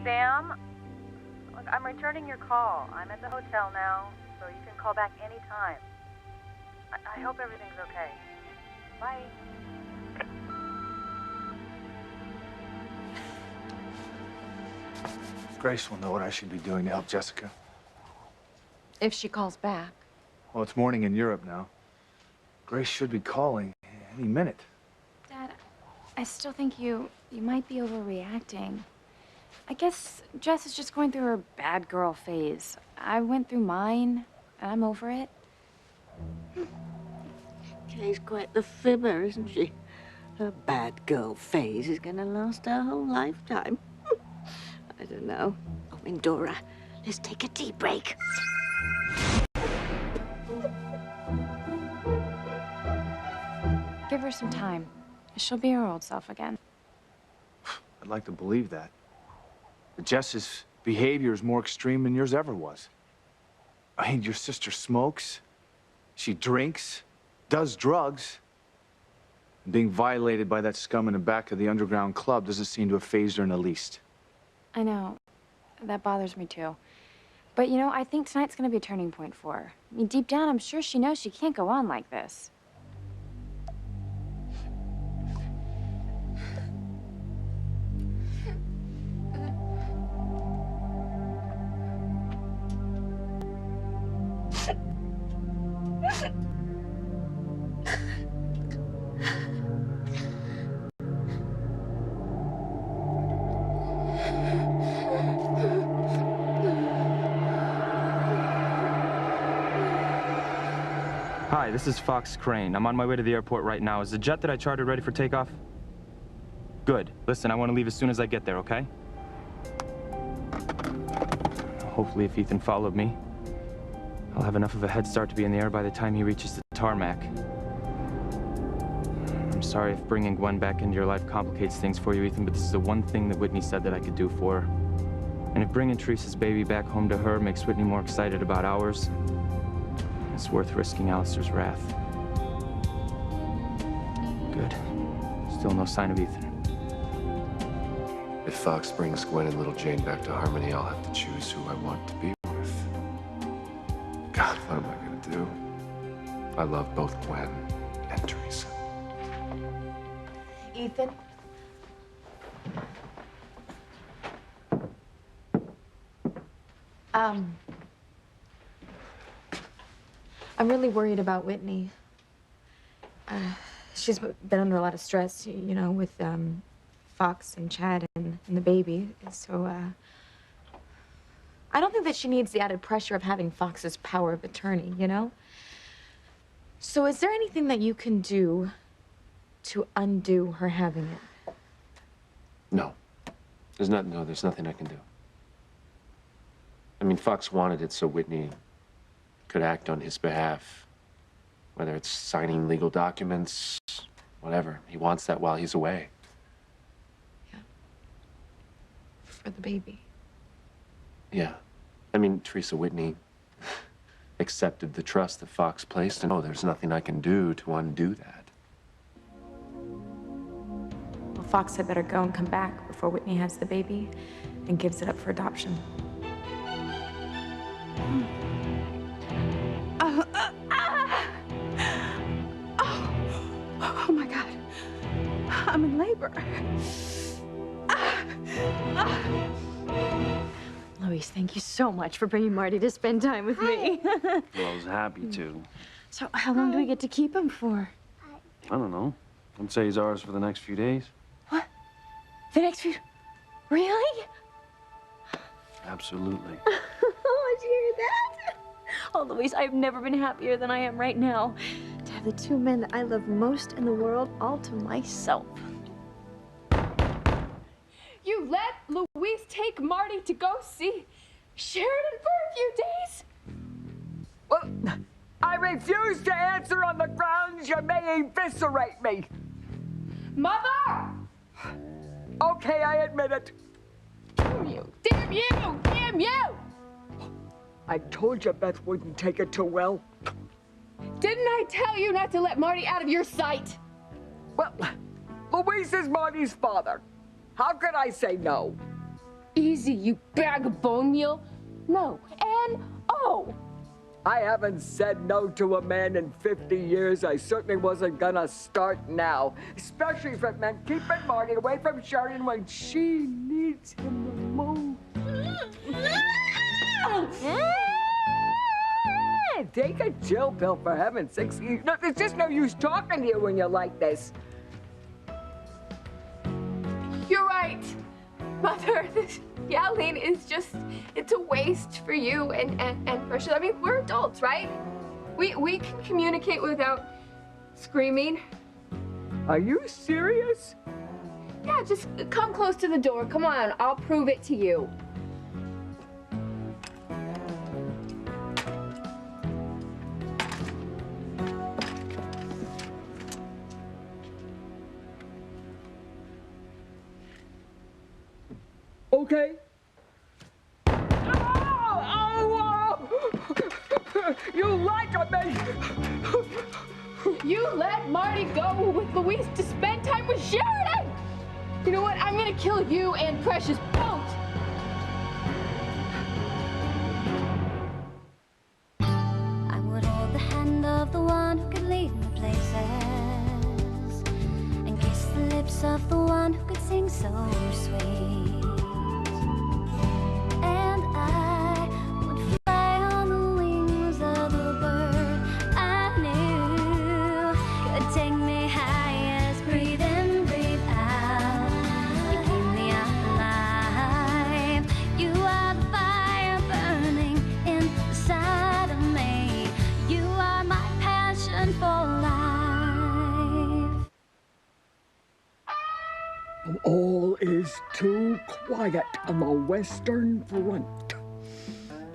Sam? Look, I'm returning your call. I'm at the hotel now, so you can call back anytime. I hope everything's okay. Bye. Grace will know what I should be doing to help Jessica. If she calls back. Well, it's morning in Europe now. Grace should be calling any minute. Dad, I still think you might be overreacting. I guess Jess is just going through her bad girl phase. I went through mine, and I'm over it. Kay's quite the fibber, isn't she? Her bad girl phase is gonna last her whole lifetime. I don't know. Oh, Indora, let's take a tea break. Give her some time. She'll be her old self again. I'd like to believe that. But Jess's behavior is more extreme than yours ever was. I mean, your sister smokes, she drinks, does drugs. And being violated by that scum in the back of the underground club doesn't seem to have fazed her in the least. I know. That bothers me too. But, you know, I think tonight's gonna be a turning point for her. I mean, deep down, I'm sure she knows she can't go on like this. Hi, this is Fox Crane. I'm on my way to the airport right now. Is the jet that I chartered ready for takeoff? Good. Listen, I want to leave as soon as I get there, okay? Hopefully, if Ethan followed me, I'll have enough of a head start to be in the air by the time he reaches the tarmac. I'm sorry if bringing Gwen back into your life complicates things for you, Ethan, but this is the one thing that Whitney said that I could do for her. And if bringing Teresa's baby back home to her makes Whitney more excited about ours, it's worth risking Alistair's wrath. Good. Still no sign of Ethan. If Fox brings Gwen and little Jane back to Harmony, I'll have to choose who I want to be with. God, what am I gonna do? I love both Gwen and Teresa. Ethan? I'm really worried about Whitney. She's been under a lot of stress, you know, with Fox and Chad and the baby. So, I don't think that she needs the added pressure of having Fox's power of attorney, you know? So is there anything that you can do to undo her having it? No. There's nothing I can do. I mean, Fox wanted it so Whitney could act on his behalf. Whether it's signing legal documents, whatever. He wants that while he's away. Yeah. For the baby. Yeah. I mean, Teresa Whitney accepted the trust that Fox placed, and there's nothing I can do to undo that. Well, Fox had better go and come back before Whitney has the baby and gives it up for adoption. Oh my God. I'm in labor. Luis, thank you so much for bringing Marty to spend time with me. Well, I was happy to. So how long do we get to keep him for? I don't know. I'd say he's ours for the next few days. What? The next few? Really? Absolutely. Oh, did you hear that? Oh, Luis, I've never been happier than I am right now. To have the two men that I love most in the world all to myself. You let Luis take Marty to go see Sheridan for a few days? Well, I refuse to answer on the grounds you may eviscerate me. Mother! Okay, I admit it. Damn you! Damn you! Damn you! I told you Beth wouldn't take it too well. Didn't I tell you not to let Marty out of your sight? Well, Luis is Marty's father. How could I say no? Easy, you bag of bone meal. No, N-O. I haven't said no to a man in 50 years. I certainly wasn't gonna start now. Especially if it meant keeping Marty away from Sheridan when she needs him the most. Take a chill pill, for heaven's sakes. No, there's just no use talking to you when you're like this. You're right, Mother. This yelling is just, it's a waste for you and Precious. I mean, we're adults, right? We can communicate without screaming. Are you serious? Yeah, just come close to the door. Come on, I'll prove it to you. Okay. You lied to me! You let Marty go with Louise to spend time with Sheridan! You know what? I'm gonna kill you and Precious both! I would hold the hand of the one who could lead me places and kiss the lips of the one who could sing so sweet. And I would fly on the wings of the bird I knew could take me highest. Breathe in, breathe out. You keep me alive. You are the fire burning inside of me. You are my passion for life. All is too quiet on the Western Front.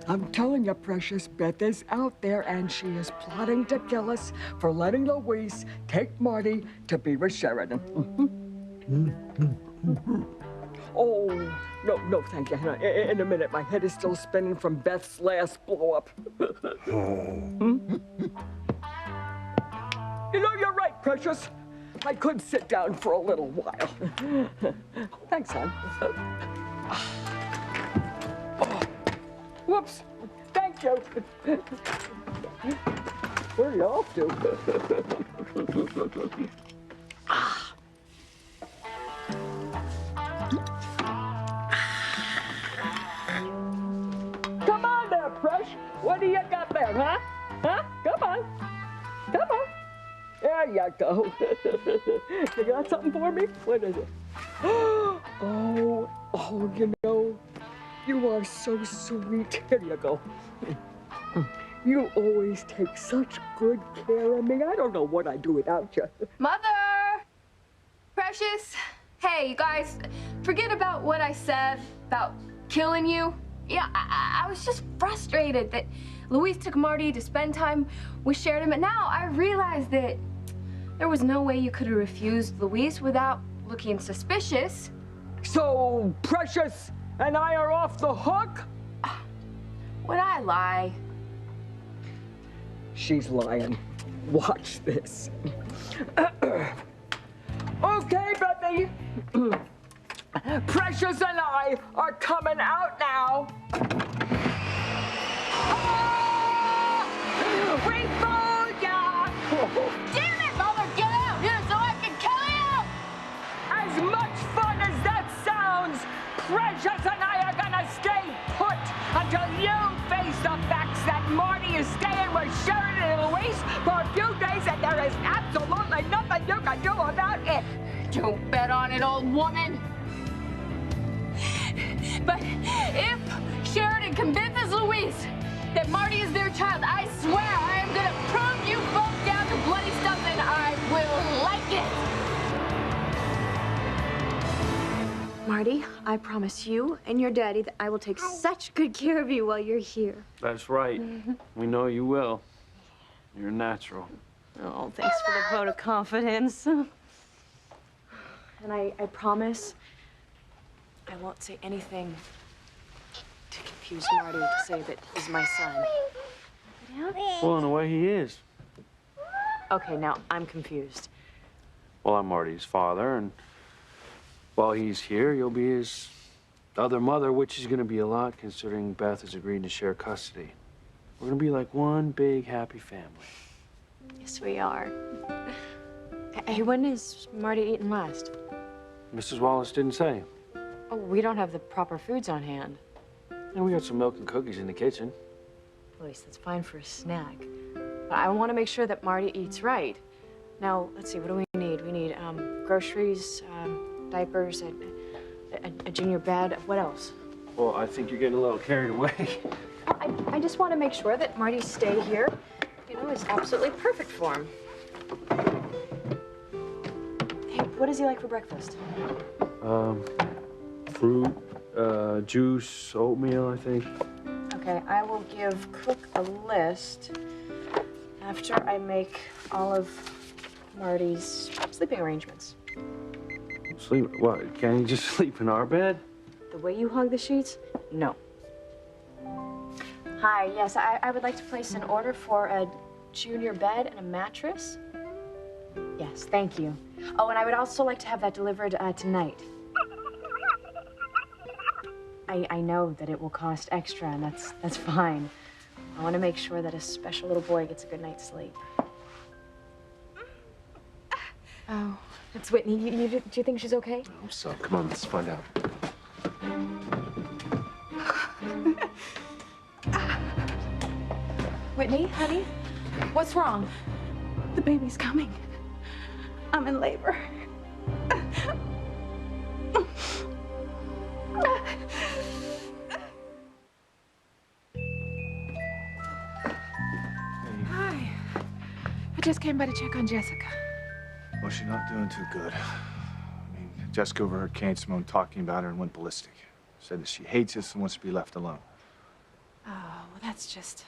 I'm telling you, Precious, Beth is out there and she is plotting to kill us for letting Louise take Marty to be with Sheridan. Oh, no, thank you. In a minute, my head is still spinning from Beth's last blow-up. You know, you're right, Precious. I could sit down for a little while. Thanks, hon. Oh. Whoops. Thank you. Where are you off to? Come on there, Presh. What do you got there, huh? Huh? Come on. Come on. There you go. You got something for me? What is it? Oh, you know, you are so sweet. Here you go. You always take such good care of me. I don't know what I'd do without you. Mother! Precious! Hey, you guys, forget about what I said about killing you. Yeah, I was just frustrated that Louise took Marty to spend time with Sheridan, but now I realize that there was no way you could have refused Louise without looking suspicious. So, Precious and I are off the hook? Would I lie? She's lying. Watch this. Okay, Bethy. Precious and I are coming out now. We fooled ya! Damn it, Mother! Get out here so I can kill you! As much fun as that sounds, Precious and I are gonna stay put until you face the facts that Marty is staying with Sheridan and Louise for a few days and there is absolutely nothing you can do about it. Don't bet on it, old woman. But if Sheridan convinces Louise that Marty is their child, I swear I am gonna prune you both down to bloody stuff and I will like it. Marty, I promise you and your daddy that I will take such good care of you while you're here. That's right. We know you will. You're natural. Oh, thanks for the vote of confidence. And I promise I won't say anything to confuse Marty to say that he's my son. Well, in a way, he is. Okay, now I'm confused. Well, I'm Marty's father, and while he's here, you'll be his Other mother, which is gonna be a lot considering Beth has agreed to share custody. We're gonna be like one big happy family. Yes, we are. Hey, when is Marty eating last? Mrs. Wallace didn't say. Oh, we don't have the proper foods on hand. And we got some milk and cookies in the kitchen. At least that's fine for a snack. But I want to make sure that Marty eats right. Now, let's see, what do we need? We need groceries, diapers, a junior bed. What else? Well, I think you're getting a little carried away. I just want to make sure that Marty's stay here, you know, is absolutely perfect for him. Hey, what does he like for breakfast? Fruit, juice, oatmeal, I think. Okay, I will give Cook a list after I make all of Marty's sleeping arrangements. Sleep? What? Can't he just sleep in our bed? The way you hug the sheets? No. Hi, yes, I would like to place an order for a junior bed and a mattress. Yes, thank you. Oh, and I would also like to have that delivered tonight. I know that it will cost extra, and that's fine. I want to make sure that a special little boy gets a good night's sleep. Oh, it's Whitney. Do you think she's okay? I hope so. Come on, let's find out. Whitney, honey, what's wrong? The baby's coming. I'm in labor. Hi. I just came by to check on Jessica. Well, she's not doing too good. I mean, Jessica overheard Kay and Simone talking about her and went ballistic. Said that she hates us and wants to be left alone. Oh, well, that's just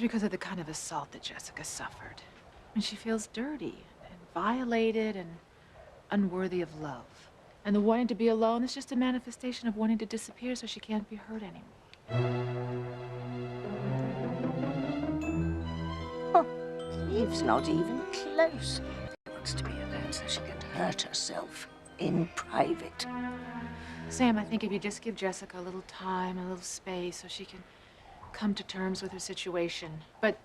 because of the kind of assault that Jessica suffered. I mean, she feels dirty and violated and unworthy of love. And the wanting to be alone is just a manifestation of wanting to disappear so she can't be hurt anymore. Eve's not even close. She wants to be alone so she can hurt herself in private. Sam, I think if you just give Jessica a little time, a little space so she can come to terms with her situation. But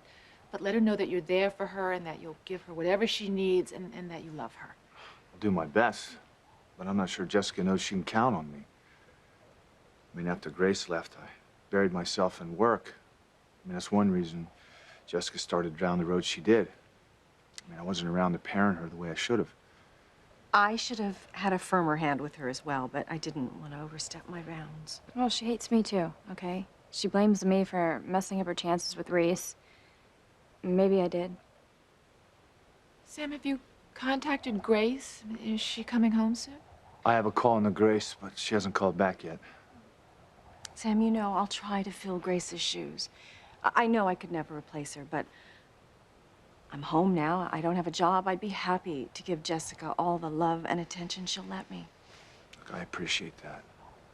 let her know that you're there for her and that you'll give her whatever she needs and that you love her. I'll do my best, but I'm not sure Jessica knows she can count on me. I mean, after Grace left, I buried myself in work. I mean, that's one reason Jessica started down the road she did. I mean, I wasn't around to parent her the way I should have. I should have had a firmer hand with her as well, but I didn't want to overstep my bounds. Well, she hates me too, okay? She blames me for messing up her chances with Reese. Maybe I did. Sam, have you contacted Grace? Is she coming home soon? I have a call into Grace, but she hasn't called back yet. Sam, you know, I'll try to fill Grace's shoes. I know I could never replace her, but I'm home now. I don't have a job. I'd be happy to give Jessica all the love and attention she'll let me. Look, I appreciate that,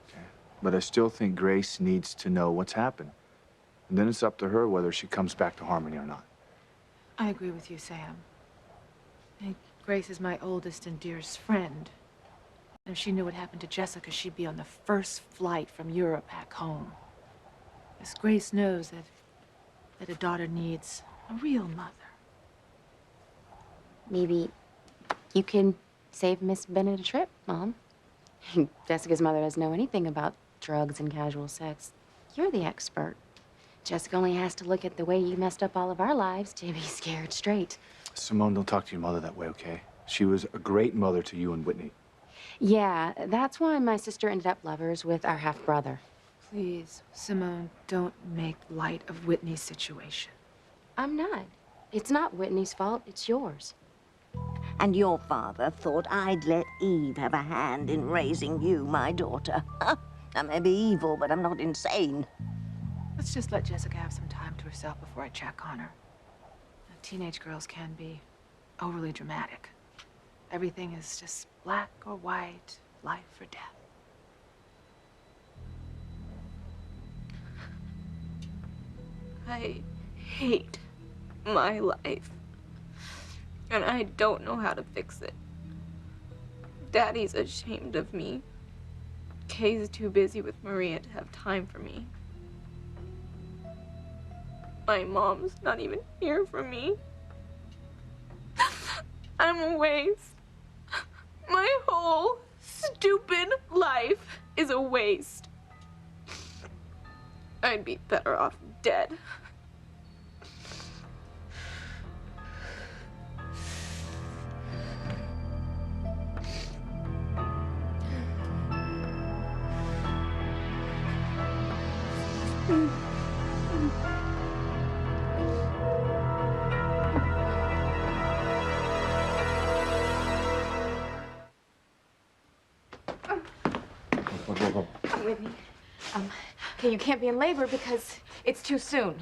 okay? But I still think Grace needs to know what's happened. And then it's up to her whether she comes back to Harmony or not. I agree with you, Sam. And Grace is my oldest and dearest friend. And if she knew what happened to Jessica, she'd be on the first flight from Europe back home. As Grace knows that a daughter needs a real mother. Maybe you can save Miss Bennett a trip, Mom. Jessica's mother doesn't know anything about drugs and casual sex. You're the expert. Jessica only has to look at the way you messed up all of our lives to be scared straight. Simone, don't talk to your mother that way, okay? She was a great mother to you and Whitney. Yeah, that's why my sister ended up lovers with our half-brother. Please, Simone, don't make light of Whitney's situation. I'm not. It's not Whitney's fault, it's yours. And your father thought I'd let Eve have a hand in raising you, my daughter. I may be evil, but I'm not insane. Let's just let Jessica have some time to herself before I check on her. Now, teenage girls can be overly dramatic. Everything is just black or white, life or death. I hate my life. And I don't know how to fix it. Daddy's ashamed of me. Kay's too busy with Maria to have time for me. My mom's not even here for me. I'm a waste. My whole stupid life is a waste. I'd be better off dead. Whitney, okay, you can't be in labor because it's too soon.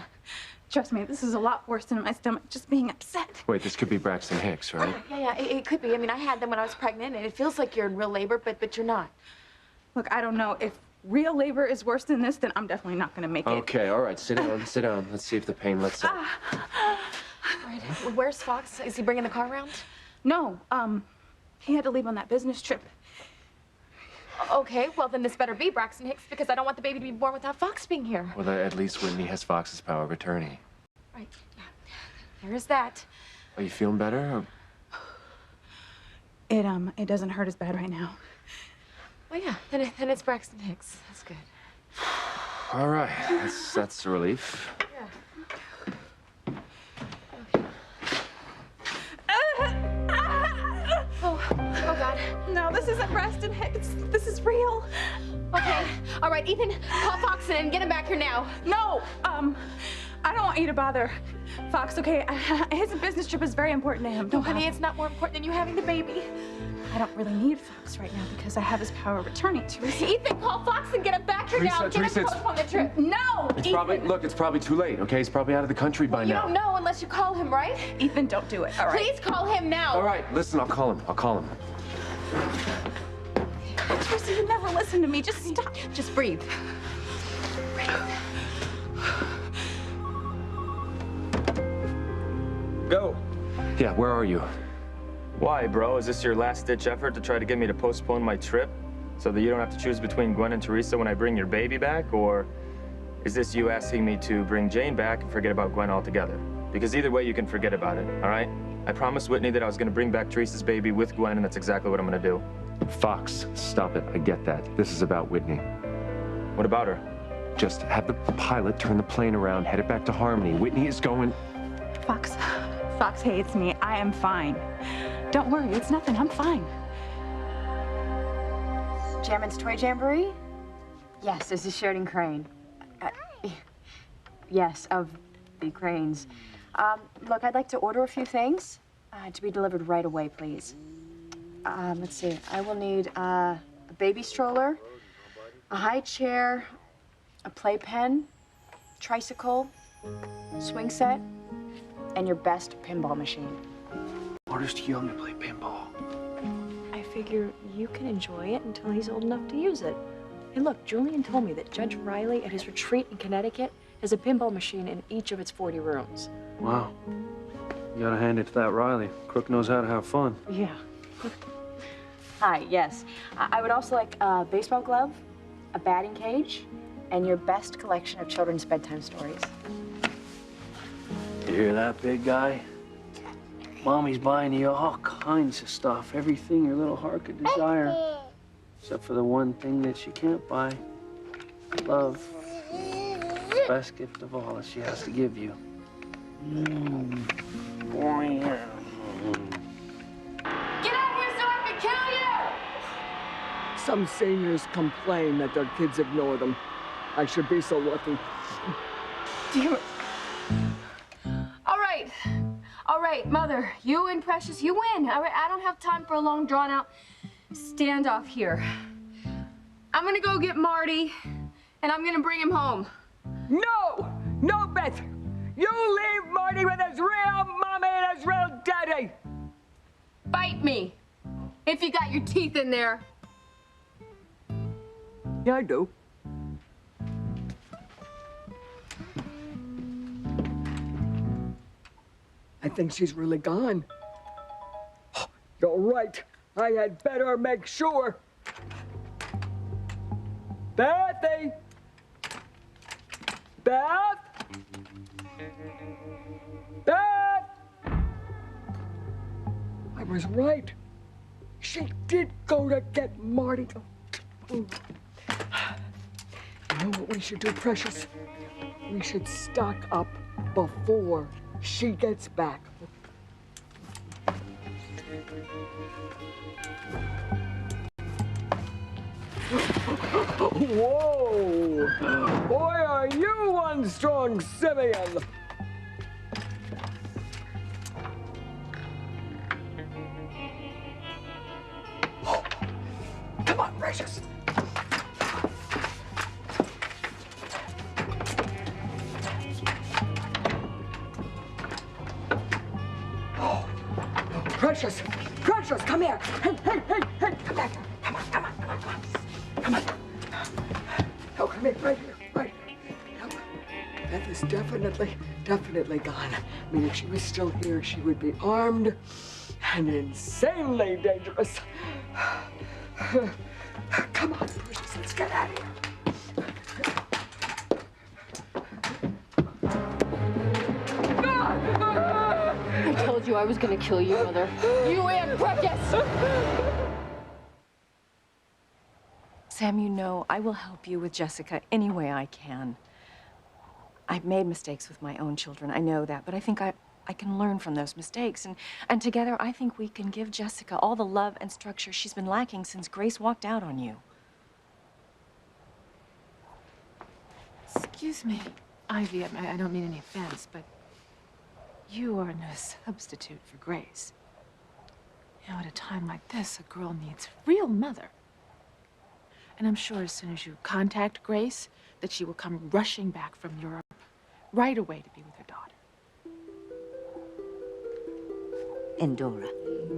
Trust me, this is a lot worse than my stomach just being upset. Wait, this could be Braxton Hicks, right? Yeah, it could be. I mean, I had them when I was pregnant, and it feels like you're in real labor, but you're not. Look, I don't know. If real labor is worse than this, then I'm definitely not going to make it. Okay, all right, sit down, sit down. Let's see if the pain lets up. All right, where's Fox? Is he bringing the car around? No, he had to leave on that business trip. Okay, well, then this better be Braxton Hicks because I don't want the baby to be born without Fox being here. Well, at least Whitney has Fox's power of attorney. Right, yeah. There is that. Are you feeling better? Or... It doesn't hurt as bad right now. Well, yeah, then it's Braxton Hicks. That's good. All right, that's a relief. Oh, God. No, this isn't Braxton Hicks. This is real. Okay. All right, Ethan, call Fox and get him back here now. No, I don't want you to bother Fox, okay? His business trip is very important to him. No, honey, it's not more important than you having the baby. I don't really need Fox right now because I have his power of attorney, Teresa. Ethan, call Fox and get him back here now. Get him postponed the trip. No, It's Ethan. probably, look, it's probably too late, okay? He's probably out of the country by You now. don't know unless you call him, right? Ethan, don't do it, all right? Please call him now. All right, listen, I'll call him. Teresa, you never listen to me. Just stop. Just breathe. Go. Yeah, where are you? Why, bro? Is this your last-ditch effort to try to get me to postpone my trip so that you don't have to choose between Gwen and Teresa when I bring your baby back? Or is this you asking me to bring Jane back and forget about Gwen altogether? Because either way, you can forget about it, all right? I promised Whitney that I was going to bring back Teresa's baby with Gwen, and that's exactly what I'm going to do. Fox, stop it. I get that. This is about Whitney. What about her? Just have the pilot turn the plane around, head it back to Harmony. Whitney is going... Fox hates me. I am fine. Don't worry, it's nothing. I'm fine. Jammin's Toy Jamboree? Yes, this is Sheridan Crane. Yes, of the Cranes. Look, I'd like to order a few things to be delivered right away, please. Let's see. I will need a baby stroller, a high chair, a playpen, tricycle, swing set, and your best pinball machine. Marty's too young to play pinball. I figure you can enjoy it until he's old enough to use it. Hey, look, Julian told me that Judge Riley at his retreat in Connecticut has a pinball machine in each of its 40 rooms. Wow. You gotta hand it to that Riley. Crook knows how to have fun. Yeah. Hi, yes. I would also like a baseball glove, a batting cage, and your best collection of children's bedtime stories. You hear that, big guy? Mommy's buying you all kinds of stuff, everything your little heart could desire. Except for the one thing that she can't buy. Love. The best gift of all that she has to give you. Get out here so I can kill you! Some seniors complain that their kids ignore them. I should be so lucky. All right, Mother, you and Precious, you win. All right, I don't have time for a long, drawn-out standoff here. I'm gonna go get Marty, and I'm gonna bring him home. No! No, Beth! You leave Marty with his real mommy and his real daddy! Bite me, if you got your teeth in there. Yeah, I do. I think she's really gone. You're right. I had better make sure. Bethy! Beth! Beth! I was right. She did go to get Marty. You know what we should do, Precious? We should stock up before she gets back. Whoa! Boy, are you one strong Simeon! Come on, Precious! Precious! Precious, come here! Hey, hey, hey, hey! Come back here! Come on, come on, come on, come on! Come on! Oh, come here, right here, right here. Come on. Beth is definitely gone. I mean, if she was still here, she would be armed and insanely dangerous. Come on, Precious, let's get out of here. I told you I was gonna kill you, Mother. You and Precious! Sam, you know, I will help you with Jessica any way I can. I've made mistakes with my own children, I know that, but I think I can learn from those mistakes. And together, I think we can give Jessica all the love and structure she's been lacking since Grace walked out on you. Excuse me, Ivy, I don't mean any offense, but you are no substitute for Grace. You know, at a time like this, a girl needs a real mother. And I'm sure as soon as you contact Grace, that she will come rushing back from Europe right away to be with her daughter. Endora,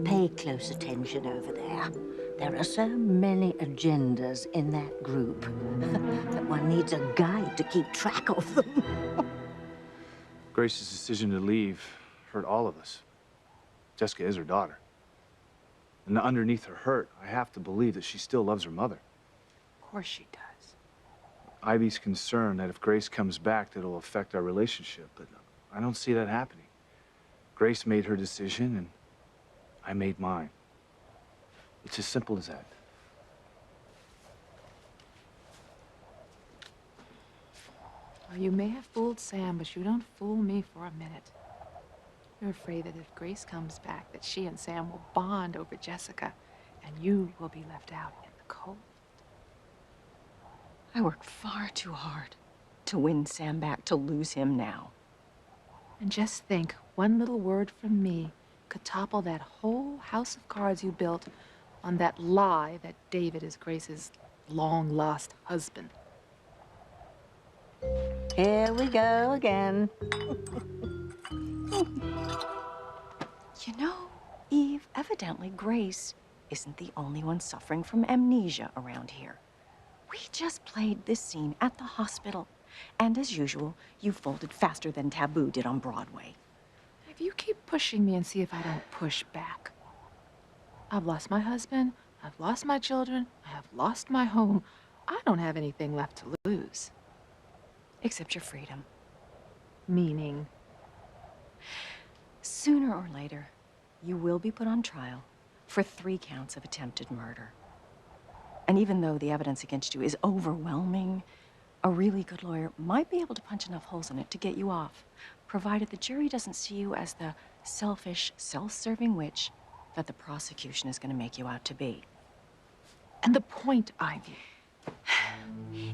pay close attention over there. There are so many agendas in that group that one needs a guide to keep track of them. Grace's decision to leave hurt all of us. Jessica is her daughter. And underneath her hurt, I have to believe that she still loves her mother. Of course she does. Ivy's concerned that if Grace comes back, that it'll affect our relationship, but I don't see that happening. Grace made her decision, and I made mine. It's as simple as that. Well, you may have fooled Sam, but you don't fool me for a minute. You're afraid that if Grace comes back, that she and Sam will bond over Jessica, and you will be left out in the cold. I worked far too hard to win Sam back, to lose him now. And just think, one little word from me could topple that whole house of cards you built on that lie that David is Grace's long-lost husband. Here we go again. You know, Eve, evidently Grace isn't the only one suffering from amnesia around here. We just played this scene at the hospital, and as usual, you folded faster than Taboo did on Broadway. If you keep pushing me and see if I don't push back. I've lost my husband, I've lost my children, I have lost my home. I don't have anything left to lose. Except your freedom. Meaning? Sooner or later, you will be put on trial for 3 counts of attempted murder. And even though the evidence against you is overwhelming, a really good lawyer might be able to punch enough holes in it to get you off, provided the jury doesn't see you as the selfish, self-serving witch that the prosecution is going to make you out to be. And the point, Ivy.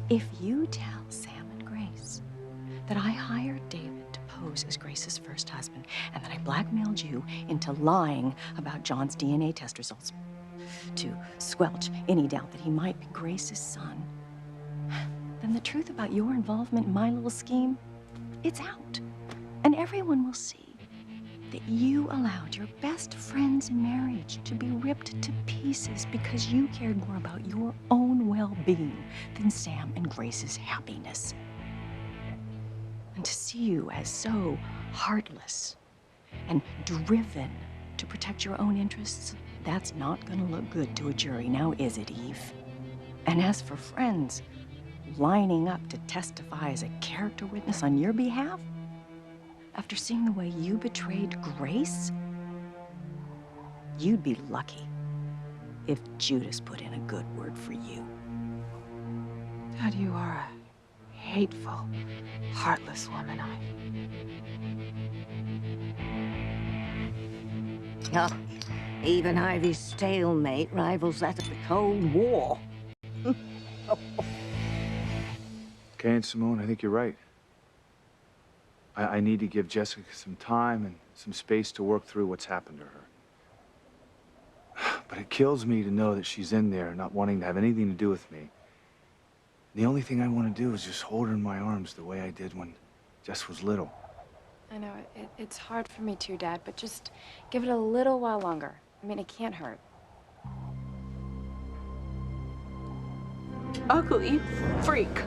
If you tell Sam and Grace that I hired David to pose as Grace's first husband and that I blackmailed you into lying about John's DNA test results to squelch any doubt that he might be Grace's son, then the truth about your involvement in my little scheme, it's out. And everyone will see that you allowed your best friend's marriage to be ripped to pieces because you cared more about your own well-being than Sam and Grace's happiness. And to see you as so heartless and driven to protect your own interests, that's not gonna look good to a jury, now is it, Eve? And as for friends, lining up to testify as a character witness on your behalf? After seeing the way you betrayed Grace? You'd be lucky if Judas put in a good word for you. Dad, you are a hateful, heartless woman. Oh, even Ivy's stalemate rivals that of the Cold War. Okay, and Simone, I think you're right. I need to give Jessica some time and some space to work through what's happened to her. But it kills me to know that she's in there, not wanting to have anything to do with me. The only thing I want to do is just hold her in my arms the way I did when Jess was little. I know, it's hard for me too, Dad, but just give it a little while longer. I mean, it can't hurt. Ugly freak.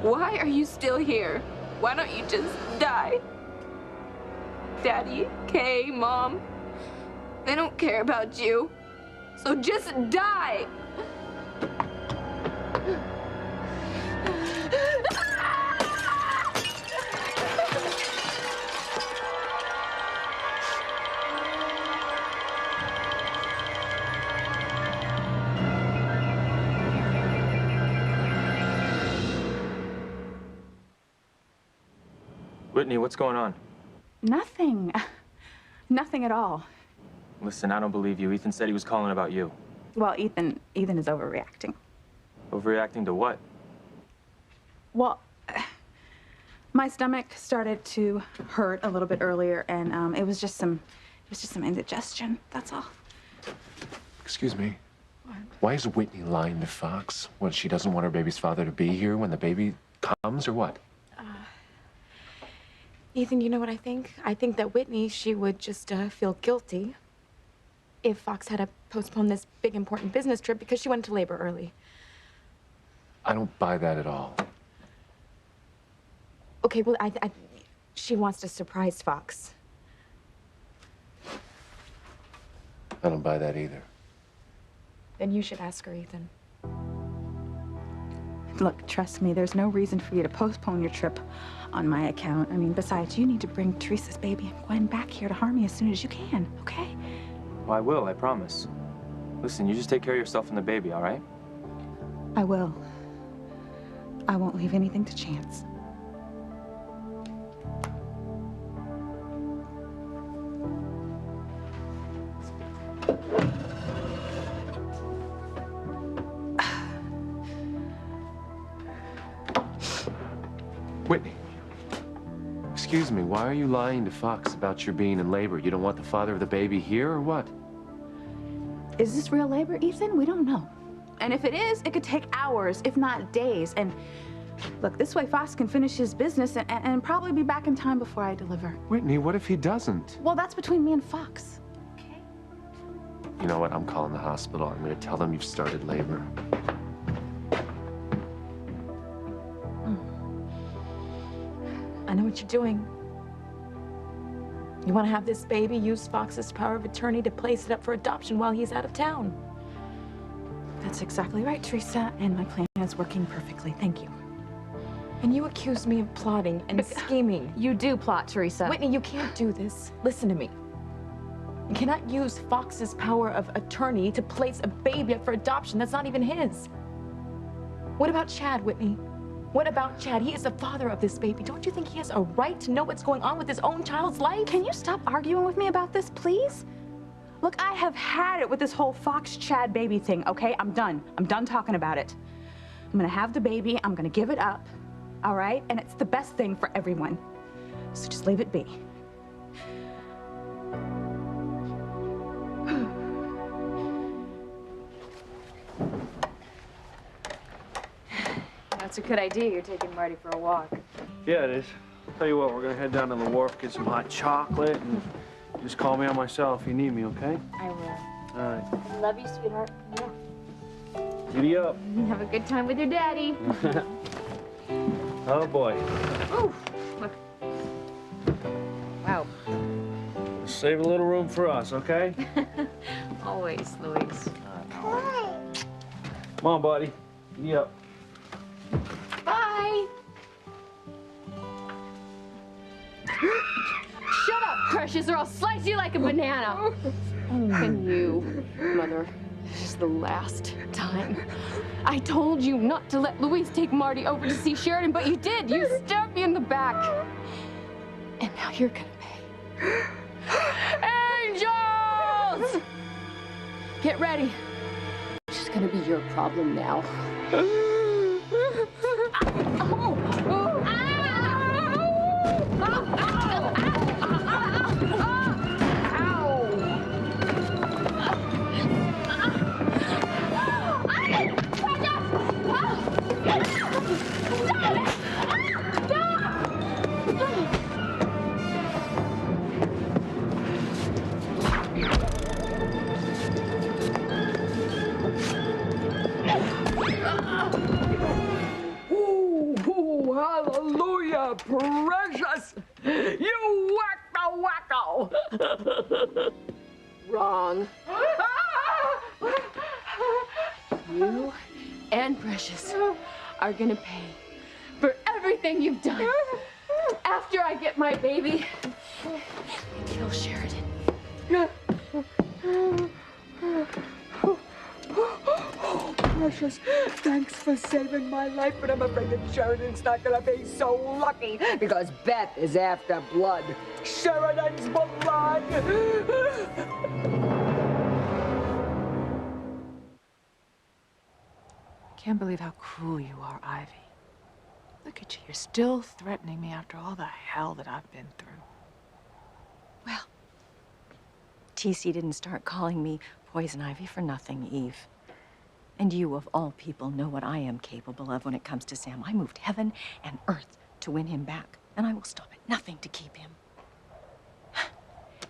Why are you still here? Why don't you just die? Daddy, Kay, Mom, they don't care about you. So just die! Whitney, what's going on? Nothing. Nothing at all. Listen, I don't believe you. Ethan said he was calling about you. Well, Ethan is overreacting. Overreacting to what? Well, my stomach started to hurt a little bit earlier, and it was just some indigestion. That's all. Excuse me. Why is Whitney lying to Fox? What, she doesn't want her baby's father to be here when the baby comes, or what? Ethan, you know what I think? I think that Whitney, she would just feel guilty if Fox had to postpone this big important business trip because she went into labor early. I don't buy that at all. Okay, well, she wants to surprise Fox. I don't buy that either. Then you should ask her, Ethan. Look, trust me, there's no reason for you to postpone your trip on my account. I mean, besides, you need to bring Teresa's baby and Gwen back here to Harmony as soon as you can, okay? Well, I will, I promise. Listen, you just take care of yourself and the baby, all right? I will. I won't leave anything to chance. Whitney, excuse me, why are you lying to Fox about your being in labor? You don't want the father of the baby here, or what? Is this real labor, Ethan? We don't know. And if it is, it could take hours, if not days. And look, this way Fox can finish his business and probably be back in time before I deliver. Whitney, what if he doesn't? Well, that's between me and Fox. You know what? I'm calling the hospital. I'm going to tell them you've started labor. I know what you're doing. You want to have this baby use Fox's power of attorney to place it up for adoption while he's out of town. That's exactly right, Teresa, and my plan is working perfectly. Thank you. And you accuse me of plotting and scheming. You do plot, Teresa. Whitney, you can't do this. Listen to me. You cannot use Fox's power of attorney to place a baby up for adoption that's not even his. What about Chad, Whitney? What about Chad? He is the father of this baby. Don't you think he has a right to know what's going on with his own child's life? Can you stop arguing with me about this, please? Look, I have had it with this whole Fox-Chad baby thing, okay? I'm done. I'm done talking about it. I'm gonna have the baby, I'm gonna give it up, all right? And it's the best thing for everyone. So just leave it be. That's a good idea. You're taking Marty for a walk. Yeah, it is. Tell you what, we're gonna head down to the wharf, get some hot chocolate, and just call me on my cell if you need me, okay? I will. All right. Love you, sweetheart. Giddy up. Have a good time with your daddy. Oh, boy. Ooh, look. Wow. Save a little room for us, okay? Always, Luis. Come on, buddy. Giddy up. Shut up, Precious, or I'll slice you like a banana. And you, Mother, this is the last time. I told you not to let Louise take Marty over to see Sheridan, but you did. You stabbed me in the back. And now you're gonna pay. Angels! Get ready. It's just gonna be your problem now. Hallelujah, Precious! You wacko wacko! Wrong. You and Precious are gonna pay for everything you've done. After I get my baby and kill Sheridan. Precious, thanks for saving my life, but I'm afraid that Sheridan's not gonna be so lucky because Beth is after blood. Sheridan's blood! Can't believe how cruel you are, Ivy. Look at you, you're still threatening me after all the hell that I've been through. Well, TC didn't start calling me Poison Ivy for nothing, Eve. And you, of all people, know what I am capable of when it comes to Sam. I moved heaven and earth to win him back, and I will stop at nothing to keep him.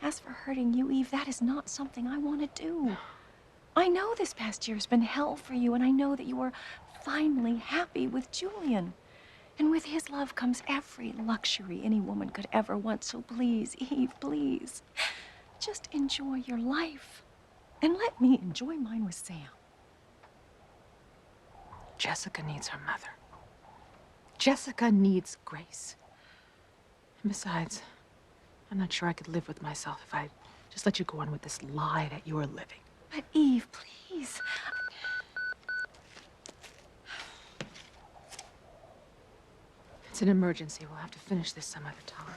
As for hurting you, Eve, that is not something I want to do. I know this past year has been hell for you, and I know that you are finally happy with Julian. And with his love comes every luxury any woman could ever want. So please, Eve, please, just enjoy your life. And let me enjoy mine with Sam. Jessica needs her mother. Jessica needs Grace. And besides, I'm not sure I could live with myself if I just let you go on with this lie that you are living. But Eve, please. It's an emergency. We'll have to finish this some other time.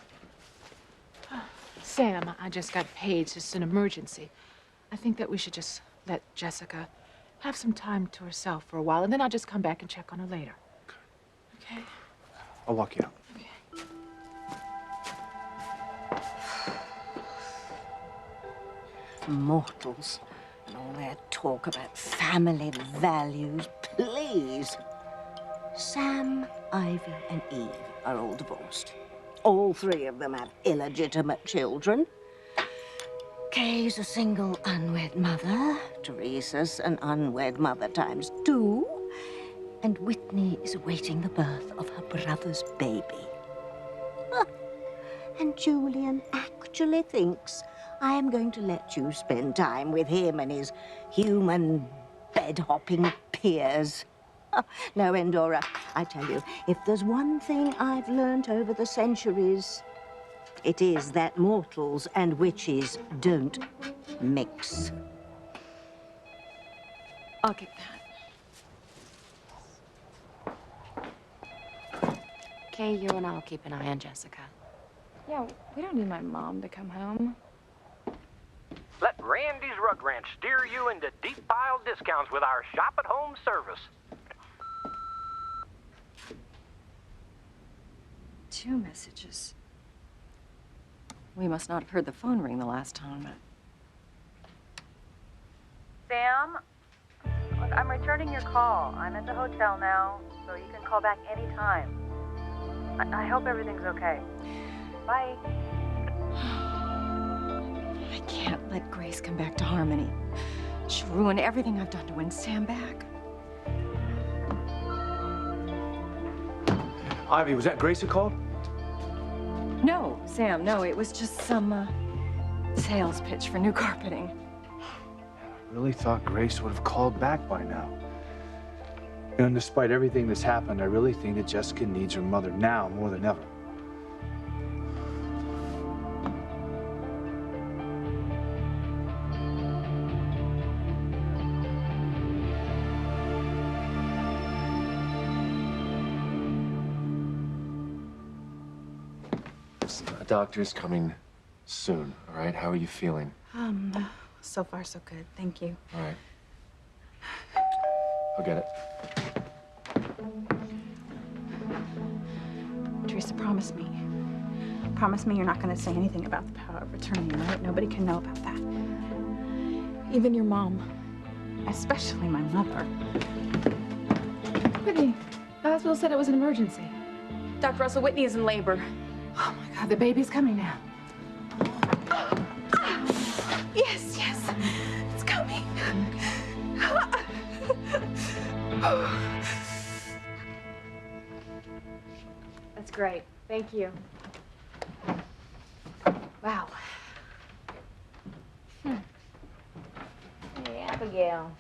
Sam, I just got paid. It's just an emergency. I think that we should just let Jessica have some time to herself for a while, and then I'll just come back and check on her later. Okay? I'll walk you out. Mortals and all their talk about family values, please. Sam, Ivy, and Eve are all divorced. All three of them have illegitimate children. Kay's a single unwed mother. Teresa's an unwed mother ×2. And Whitney is awaiting the birth of her brother's baby. And Julian actually thinks I am going to let you spend time with him and his human bed-hopping peers. No, Endora, I tell you, if there's one thing I've learned over the centuries, it is that mortals and witches don't mix. I'll get that. Okay, you and I'll keep an eye on Jessica. Yeah, we don't need my mom to come home. Let Randy's Rug Ranch steer you into deep pile discounts with our shop at home service. 2 messages. We must not have heard the phone ring the last time. Sam? Look, I'm returning your call. I'm at the hotel now, so you can call back anytime. I hope everything's okay. Bye. I can't let Grace come back to Harmony. She'll ruin everything I've done to win Sam back. Ivy, was that Grace who called? No, Sam, no. It was just some sales pitch for new carpeting. I really thought Grace would have called back by now. And despite everything that's happened, I really think that Jessica needs her mother now more than ever. doctor's coming soon, all right? How are you feeling? So far so good. Thank you. All right. I'll get it. Teresa, promise me. Promise me you're not going to say anything about the power of attorney, right? Nobody can know about that. Even your mom. Especially my mother. Whitney, the hospital said it was an emergency. Dr. Russell, Whitney is in labor. Oh my God, the baby's coming now. Yes, yes. It's coming. That's great. Thank you. Wow. Hey, Abigail.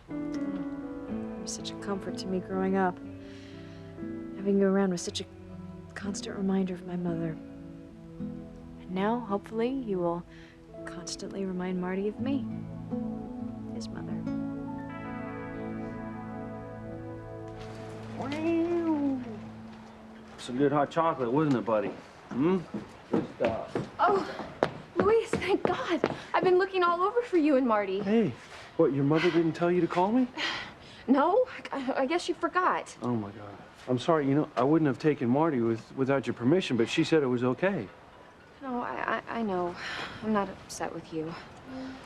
You're such a comfort to me growing up. Having you around was such a constant reminder of my mother. And now, hopefully, you will constantly remind Marty of me, his mother. Some good hot chocolate, wasn't it, buddy? Hmm? Good stuff. Oh, Luis, thank God. I've been looking all over for you and Marty. Hey, what, your mother didn't tell you to call me? No, I guess you forgot. Oh, my God. I'm sorry, you know, I wouldn't have taken Marty without your permission, but she said it was okay. No, I know. I'm not upset with you.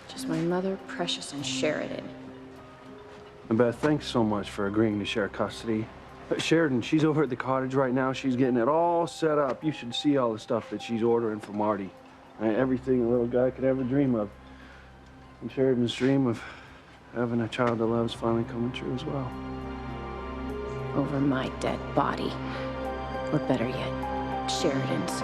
Just my mother, Precious, and Sheridan. And Beth, thanks so much for agreeing to share custody. Sheridan, she's over at the cottage right now. She's getting it all set up. You should see all the stuff that she's ordering for Marty. Everything a little guy could ever dream of. And Sheridan's dream of having a child that loves finally coming true as well. Over my dead body. Or better yet, Sheridan's.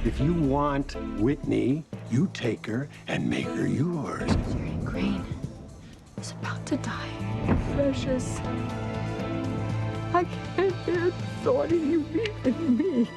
If you want Whitney, you take her and make her yours. Sheridan Crane is about to die. Precious. I can't bear the thought of you leaving me.